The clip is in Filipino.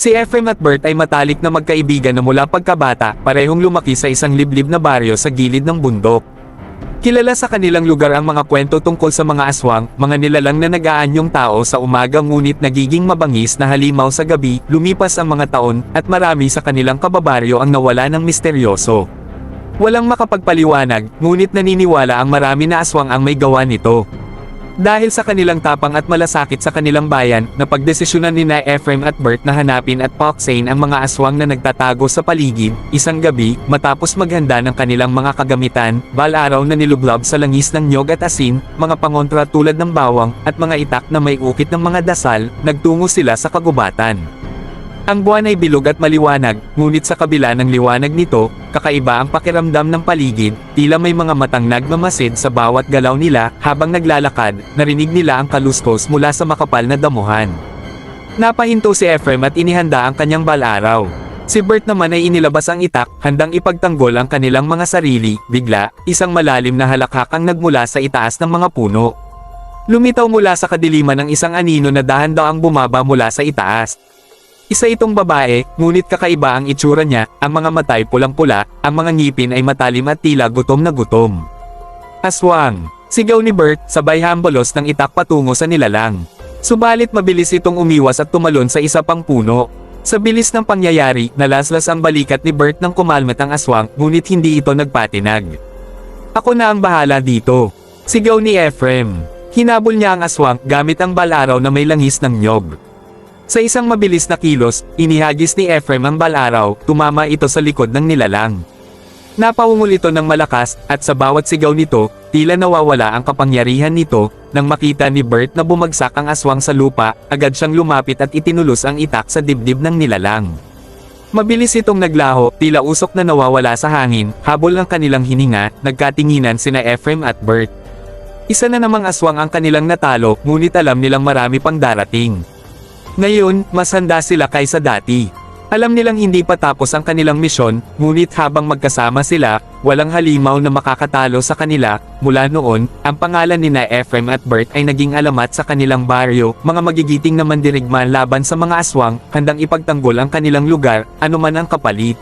Si Ephraim at Bert ay matalik na magkaibigan na mula pagkabata, parehong lumaki sa isang liblib na baryo sa gilid ng bundok. Kilala sa kanilang lugar ang mga kwento tungkol sa mga aswang, mga nilalang na nag-aanyong tao sa umaga ngunit nagiging mabangis na halimaw sa gabi. Lumipas ang mga taon, at marami sa kanilang kababaryo ang nawala ng misteryoso. Walang makapagpaliwanag, ngunit naniniwala ang marami na aswang ang may gawa nito. Dahil sa kanilang tapang at malasakit sa kanilang bayan, napagdesisyonan ni Ephraim at Bert na hanapin at pauksain ang mga aswang na nagtatago sa paligid. Isang gabi, matapos maghanda ng kanilang mga kagamitan, bal-araw na nilublob sa langis ng niyog at asin, mga pangontra tulad ng bawang, at mga itak na may ukit ng mga dasal, nagtungo sila sa kagubatan. Ang buwan ay bilog at maliwanag, ngunit sa kabila ng liwanag nito, kakaiba ang pakiramdam ng paligid. Tila may mga matang nagmamasid sa bawat galaw nila. Habang naglalakad, narinig nila ang kaluskos mula sa makapal na damuhan. Napahinto si Ephraim at inihanda ang kanyang bal-araw. Si Bert naman ay inilabas ang itak, handang ipagtanggol ang kanilang mga sarili. Bigla, isang malalim na halakhak ang nagmula sa itaas ng mga puno. Lumitaw mula sa kadiliman ng isang anino na dahan-dahang bumaba mula sa itaas. Isa itong babae, ngunit kakaiba ang itsura niya, ang mga mata ay pulang-pula, ang mga ngipin ay matalim at tila gutom na gutom. Aswang! Sigaw ni Bert, sabay hambalos ng itak patungo sa nilalang. Subalit mabilis itong umiwas at tumalon sa isa pang puno. Sa bilis ng pangyayari, nalaslas ang balikat ni Bert nang kumalmat ang aswang, ngunit hindi ito nagpatinag. Ako na ang bahala dito. Sigaw ni Ephraim. Hinabol niya ang aswang, gamit ang bal-araw na may langis ng niyog. Sa isang mabilis na kilos, inihagis ni Ephraim ang bal-araw, tumama ito sa likod ng nilalang. Napawungol ito ng malakas, at sa bawat sigaw nito, tila nawawala ang kapangyarihan nito. Nang makita ni Bert na bumagsak ang aswang sa lupa, agad siyang lumapit at itinulos ang itak sa dibdib ng nilalang. Mabilis itong naglaho, tila usok na nawawala sa hangin. Habol ng kanilang hininga, nagkatinginan sina Ephraim at Bert. Isa na namang aswang ang kanilang natalo, ngunit alam nilang marami pang darating. Ngayon, mas handa sila kaysa dati. Alam nilang hindi pa tapos ang kanilang misyon, ngunit habang magkasama sila, walang halimaw na makakatalo sa kanila. Mula noon, ang pangalan ni Ephraim at Bert ay naging alamat sa kanilang baryo, mga magigiting na mandirigma laban sa mga aswang, handang ipagtanggol ang kanilang lugar, anuman ang kapalit.